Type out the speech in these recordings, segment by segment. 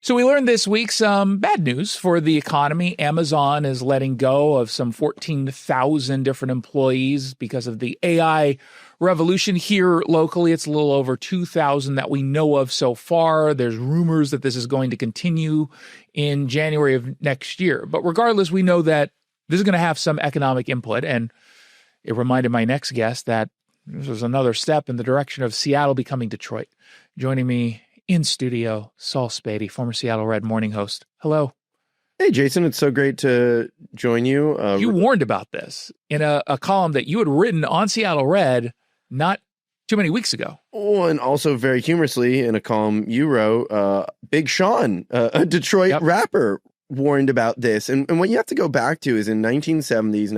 So we learned this week some bad news for the economy. Amazon is letting go of some 14,000 different employees because of the AI revolution. Here locally, it's a little over 2,000 that we know of so far. There's rumors that this is going to continue in January of next year. But regardless, we know that this is going to have some economic input. And it reminded my next guest that this was another step in the direction of Seattle becoming Detroit. Joining me in studio, Saul Spady, former Seattle Red morning host. Hello. Hey, Jason. It's so great to join you. You warned about this in a column that you had written on Seattle Red not too many weeks ago. Oh, and also very humorously in a column you wrote, Big Sean, a Detroit rapper, warned about this. And what you have to go back to is in 1970s,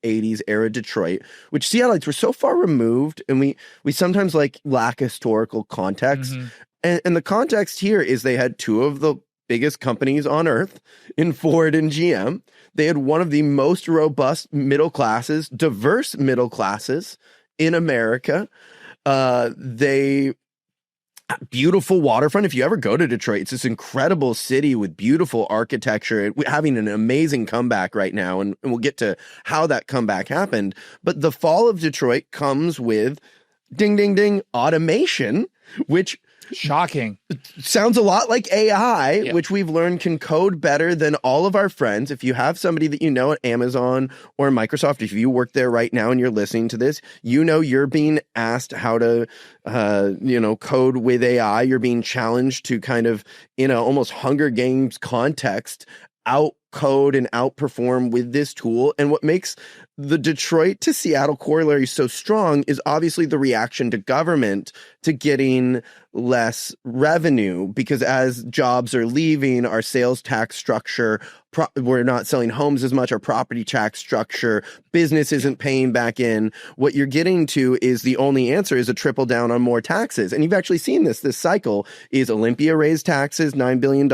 1980s era Detroit, which Seattleites were so far removed, and we sometimes lack historical context. Mm-hmm. And the context here is they had two of the biggest companies on earth in Ford and GM. They had one of the most robust middle classes, diverse middle classes in America. Beautiful waterfront. If you ever go to Detroit, it's this incredible city with beautiful architecture, having an amazing comeback right now. And we'll get to how that comeback happened. But the fall of Detroit comes with ding, ding, ding, automation, which shocking. Sounds a lot like AI, which we've learned can code better than all of our friends. If you have somebody that you know at Amazon or Microsoft, if you work there right now and you're listening to this, you know you're being asked how to, code with AI. You're being challenged to kind of, in a almost Hunger Games context, outcode and outperform with this tool. And what makes the Detroit to Seattle corollary so strong is obviously the reaction to government to getting less revenue, because as jobs are leaving, our sales tax structure, we're not selling homes as much, our property tax structure, business isn't paying back in. What you're getting to is the only answer is a triple down on more taxes. And you've actually seen this cycle is Olympia raised taxes, $9 billion.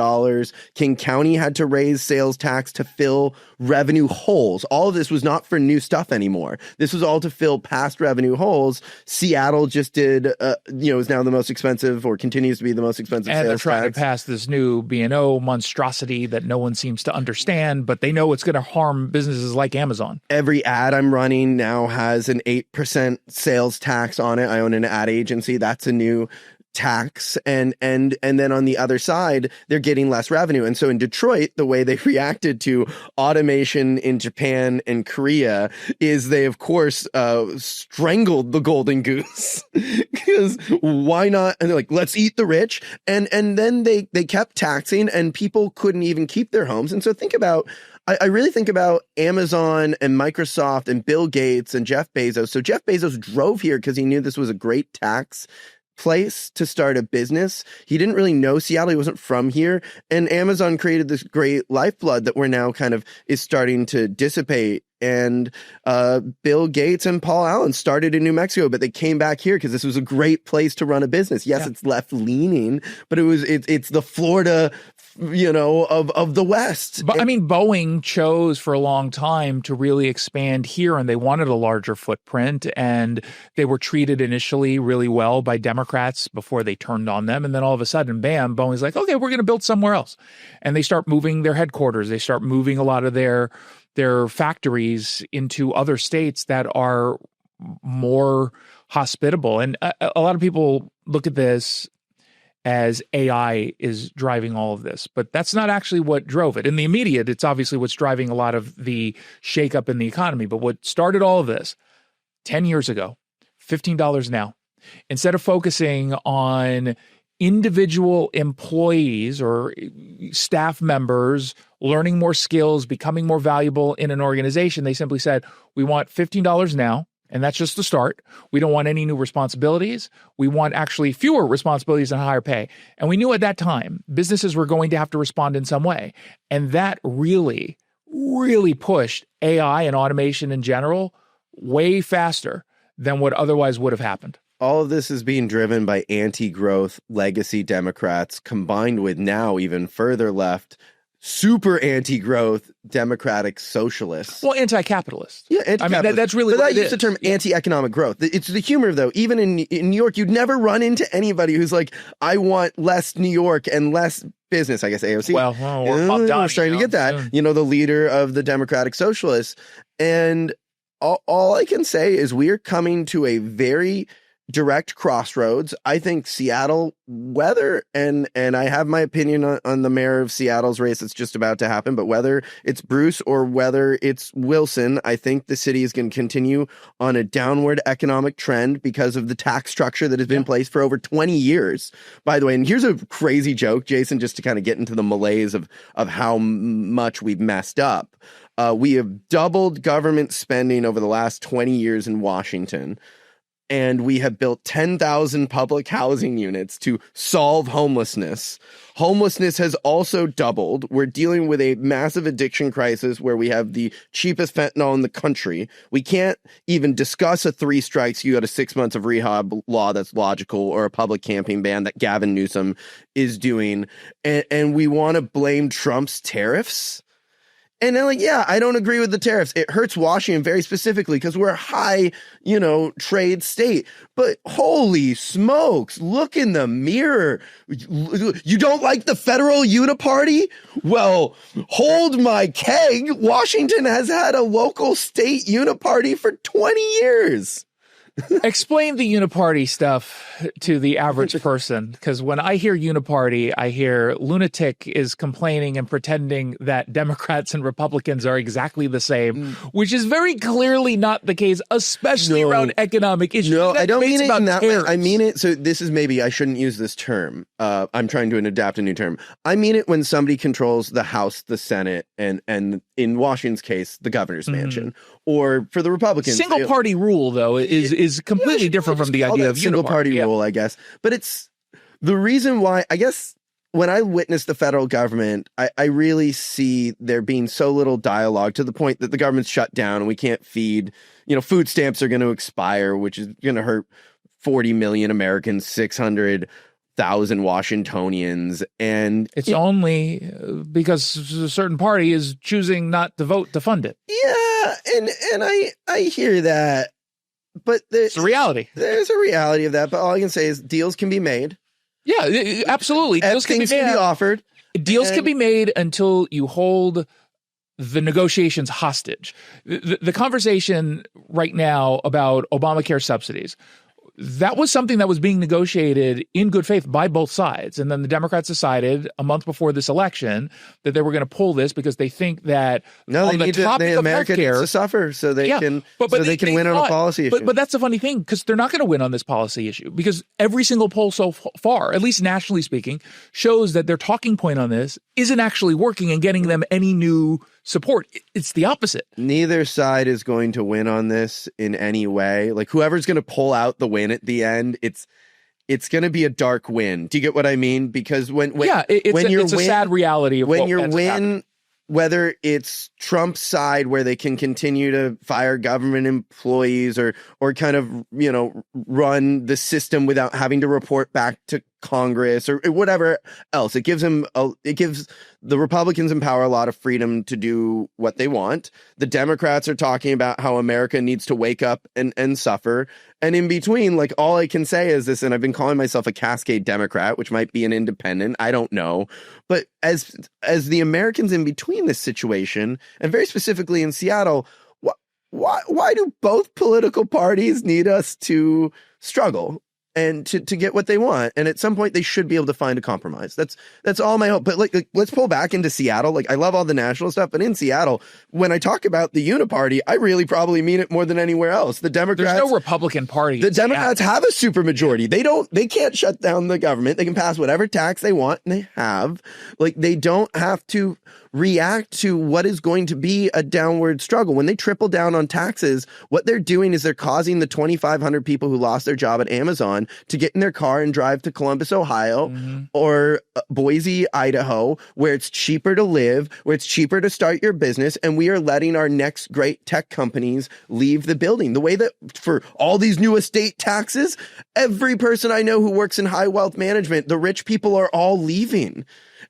King County had to raise sales tax to fill revenue holes. All of this was not for new stuff anymore. This was all to fill past revenue holes. Seattle just did, is now the most expensive, or continues to be the most expensive and sales they're trying tax. to pass this new B&O monstrosity that no one seems to understand, but they know it's going to harm businesses like Amazon. Every ad I'm running now has an 8% sales tax on it. I own an ad agency. That's a new tax, and then on the other side they're getting less revenue. And so in Detroit, the way they reacted to automation in Japan and Korea is they of course strangled the golden goose, because why not? And they're like, let's eat the rich, and then they kept taxing, and people couldn't even keep their homes. And so I really think about Amazon and Microsoft and Bill Gates and Jeff Bezos. So Jeff Bezos drove here because he knew this was a great tax place to start a business. He didn't really know Seattle. He wasn't from here. And Amazon created this great lifeblood that we're now kind of is starting to dissipate. And Bill Gates and Paul Allen started in New Mexico, but they came back here because this was a great place to run a business. Yes, it's left leaning, but it's the Florida, of the West. But I mean, Boeing chose for a long time to really expand here, and they wanted a larger footprint, and they were treated initially really well by Democrats before they turned on them. And then all of a sudden, bam, Boeing's like, okay, we're going to build somewhere else. And they start moving their headquarters. They start moving a lot of their factories into other states that are more hospitable. And a lot of people look at this as AI is driving all of this, but that's not actually what drove it. In the immediate, it's obviously what's driving a lot of the shakeup in the economy. But what started all of this 10 years ago, $15 now, instead of focusing on individual employees or staff members learning more skills, becoming more valuable in an organization, they simply said, we want $15 now. And that's just the start. We don't want any new responsibilities. We want actually fewer responsibilities and higher pay. And we knew at that time, businesses were going to have to respond in some way. And that really, really pushed AI and automation in general way faster than what otherwise would have happened. All of this is being driven by anti-growth legacy Democrats combined with now even further left super anti-growth democratic socialists. Well, anti-capitalist. Yeah, anti-capitalist. I mean, that's really but what I use the term anti-economic growth. It's the humor, though. Even in New York, you'd never run into anybody who's like, I want less New York and less business. I guess AOC. Well, we're starting to get that. You know, the leader of the Democratic Socialists. And all I can say is we are coming to a very direct crossroads. I think Seattle, whether, and I have my opinion on the mayor of Seattle's race that's just about to happen, but whether it's Bruce or whether it's Wilson, I think the city is going to continue on a downward economic trend because of the tax structure that has been in place for over 20 years, by the way. And here's a crazy joke, Jason, just to kind of get into the malaise of how much we've messed up. We have doubled government spending over the last 20 years in Washington. And we have built 10,000 public housing units to solve homelessness. Homelessness has also doubled. We're dealing with a massive addiction crisis where we have the cheapest fentanyl in the country. We can't even discuss a 3 strikes, you got a 6 months of rehab law that's logical, or a public camping ban that Gavin Newsom is doing. And we want to blame Trump's tariffs. And then, like, yeah, I don't agree with the tariffs. It hurts Washington very specifically because we're a high, trade state. But holy smokes, look in the mirror. You don't like the federal uniparty? Well, hold my keg. Washington has had a local state uniparty for 20 years. Explain the uniparty stuff to the average person, because when I hear uniparty, I hear lunatic is complaining and pretending that Democrats and Republicans are exactly the same, which is very clearly not the case, especially around economic issues. No, I don't mean it in that way. I mean it, so this is maybe I shouldn't use this term. I'm trying to adapt a new term. I mean it when somebody controls the House, the Senate, and in Washington's case, the governor's mansion. Or for the Republicans. Single party rule, though, is completely different from the idea of single party rule, I guess. But it's the reason why, I guess, when I witness the federal government, I really see there being so little dialogue to the point that the government's shut down and we can't feed, food stamps are going to expire, which is going to hurt 40 million Americans, 600,000 Washingtonians. And it's only because a certain party is choosing not to vote to fund it. Yeah. And I hear that. But it's a reality. There's a reality of that. But all I can say is deals can be made. Yeah, absolutely. Deals can be offered. Deals can be made until you hold the negotiations hostage. The conversation right now about Obamacare subsidies, that was something that was being negotiated in good faith by both sides. And then the Democrats decided a month before this election that they were going to pull this because they think that America needs to suffer so they can win on a policy issue. But that's the funny thing, because they're not going to win on this policy issue, because every single poll so far, at least nationally speaking, shows that their talking point on this isn't actually working and getting them any new support. It's the opposite. Neither side is going to win on this in any way. Like, whoever's going to pull out the win at the end, it's going to be a dark win. Do you get what I mean? Because it's a sad reality of when your win, whether it's Trump's side where they can continue to fire government employees or kind of, run the system without having to report back to Congress or whatever else. It gives the Republicans in power a lot of freedom to do what they want. The Democrats are talking about how America needs to wake up and suffer. And in between, like, all I can say is this, and I've been calling myself a Cascade Democrat, which might be an independent. I don't know. But as the Americans in between this situation, and very specifically in Seattle, why do both political parties need us to struggle and to get what they want? And at some point they should be able to find a compromise. That's all my hope. But like let's pull back into Seattle. Like, I love all the national stuff, but in Seattle, when I talk about the uniparty, I really probably mean it more than anywhere else. The Democrats, there's no Republican party. The Democrats have a supermajority. They can't shut down the government. They can pass whatever tax they want, and they have. Like, they don't have to react to what is going to be a downward struggle. When they triple down on taxes, what they're doing is they're causing the 2,500 people who lost their job at Amazon to get in their car and drive to Columbus, Ohio, or Boise, Idaho, where it's cheaper to live, where it's cheaper to start your business, and we are letting our next great tech companies leave the building. The way that for all these new estate taxes, every person I know who works in high wealth management, the rich people are all leaving.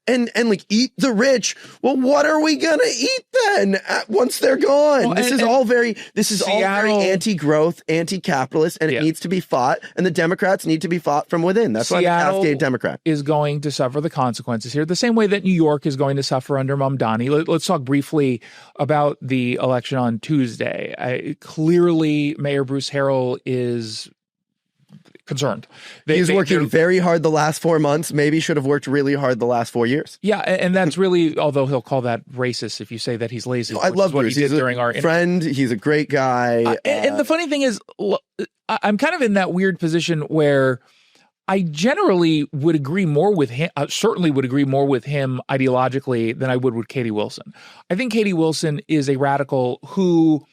and like eat the rich. Well, what are we gonna eat then once they're gone? Well, this is all very anti-growth, anti-capitalist, and it needs to be fought. And the Democrats need to be fought from within. That's why I'm a cascade Democrat. Is going to suffer the consequences here, the same way that New York is going to suffer under Mamdani. Let's talk briefly about the election on Tuesday. Clearly, Mayor Bruce Harrell is concerned. He's working very hard the last 4 months. Maybe should have worked really hard the last 4 years. Yeah, and that's really, although he'll call that racist if you say that he's lazy. No, I love Bruce. He's during our friend. He's a great guy. And the funny thing is, I'm kind of in that weird position where I generally would agree more with him, certainly would agree more with him ideologically than I would with Katie Wilson. I think Katie Wilson is a radical who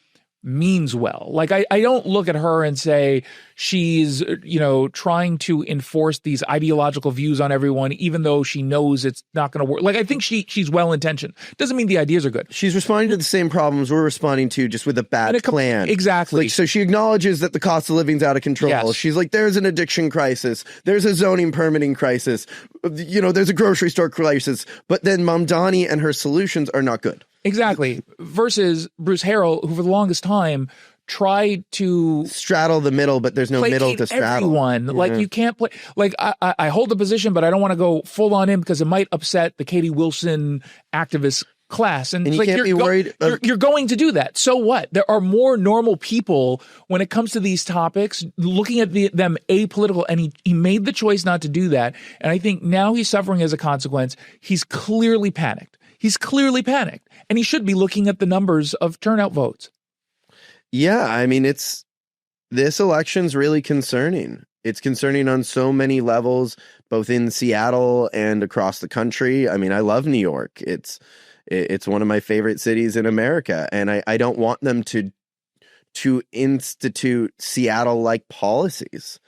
means well. Like, I don't look at her and say she's, trying to enforce these ideological views on everyone, even though she knows it's not going to work. Like, I think she's well-intentioned. Doesn't mean the ideas are good. She's responding to the same problems we're responding to, just with a bad plan. Exactly. Like, so she acknowledges that the cost of living's out of control. Yes. She's like, there's an addiction crisis. There's a zoning permitting crisis. There's a grocery store crisis. But then Mamdani and her solutions are not good. Exactly. Versus Bruce Harrell, who for the longest time tried to straddle the middle, but there's no middle to straddle. Everyone. Like, you can't play. Like, I hold the position, but I don't want to go full on in because it might upset the Katie Wilson activist class. And you can't be worried. You're going to do that. So what? There are more normal people when it comes to these topics looking at them apolitical, and he made the choice not to do that. And I think now he's suffering as a consequence. He's clearly panicked. And he should be looking at the numbers of turnout votes. Yeah, I mean, this election's really concerning. It's concerning on so many levels, both in Seattle and across the country. I mean, I love New York. It's one of my favorite cities in America, and I don't want them to institute Seattle-like policies.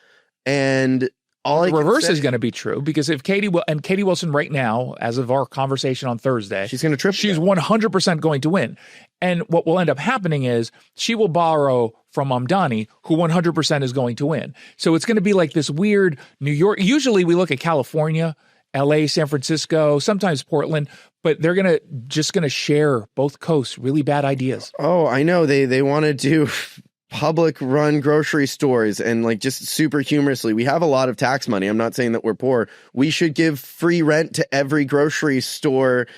And the reverse is going to be true, because if Katie Wilson right now, as of our conversation on Thursday, she's going to trip. She's 100% going to win. And what will end up happening is she will borrow from Mamdani, who 100% is going to win. So it's going to be like this weird New York. Usually we look at California, LA, San Francisco, sometimes Portland, but they're going to share both coasts really bad ideas. Oh, I know. They want to do public run grocery stores, and like, just super humorously, we have a lot of tax money. I'm not saying that we're poor. We should give free rent to every grocery store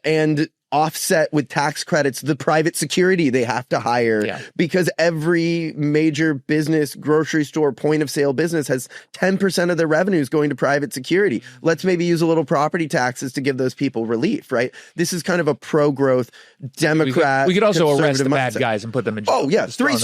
and offset with tax credits the private security they have to hire, because every major business, grocery store, point of sale business has 10% of their revenues going to private security. Let's maybe use a little property taxes to give those people relief, right? This is kind of a pro-growth Democrat. We could also arrest the bad guys and put them in jail. Oh, yeah. 3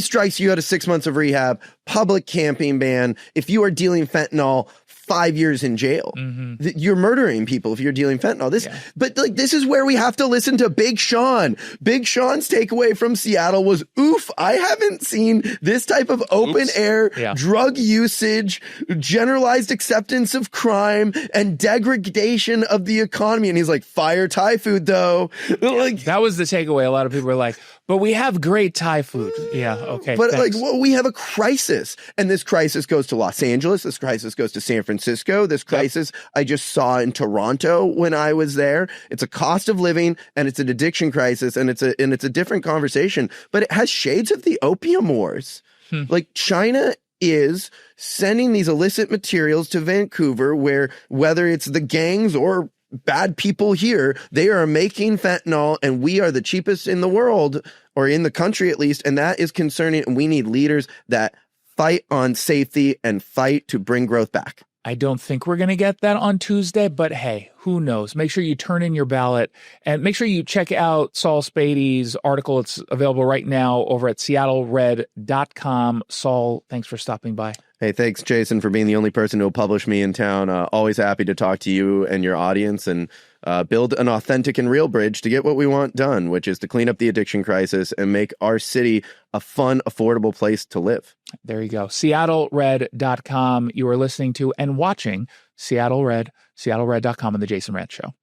strikes, you go to 6 months of rehab, public camping ban. If you are dealing fentanyl, 5 years in jail. Mm-hmm. You're murdering people if you're dealing fentanyl. But like, this is where we have to listen to Big Sean. Big Sean's takeaway from Seattle was, oof, I haven't seen this type of open air drug usage, generalized acceptance of crime, and degradation of the economy. And he's like, fire Thai food though. Like, that was the takeaway. A lot of people were like, but we have great Thai food. Yeah, okay. But thanks. We have a crisis, and this crisis goes to Los Angeles. This crisis goes to San Francisco. This crisis I just saw in Toronto when I was there. It's a cost of living, and it's an addiction crisis, and it's a different conversation. But it has shades of the opium wars. Like, China is sending these illicit materials to Vancouver, where whether it's the gangs or bad people here, they are making fentanyl, and we are the cheapest in the world, or in the country at least, and that is concerning. And we need leaders that fight on safety and fight to bring growth back. I don't think we're going to get that on Tuesday, but hey, who knows? Make sure you turn in your ballot, and make sure you check out Saul Spady's article. It's available right now over at seattlered.com. Saul, thanks for stopping by. Hey, thanks, Jason, for being the only person who will publish me in town. Always happy to talk to you and your audience, and build an authentic and real bridge to get what we want done, which is to clean up the addiction crisis and make our city a fun, affordable place to live. There you go. seattlered.com. You are listening to and watching Seattle Red, seattlered.com, and The Jason Rant Show.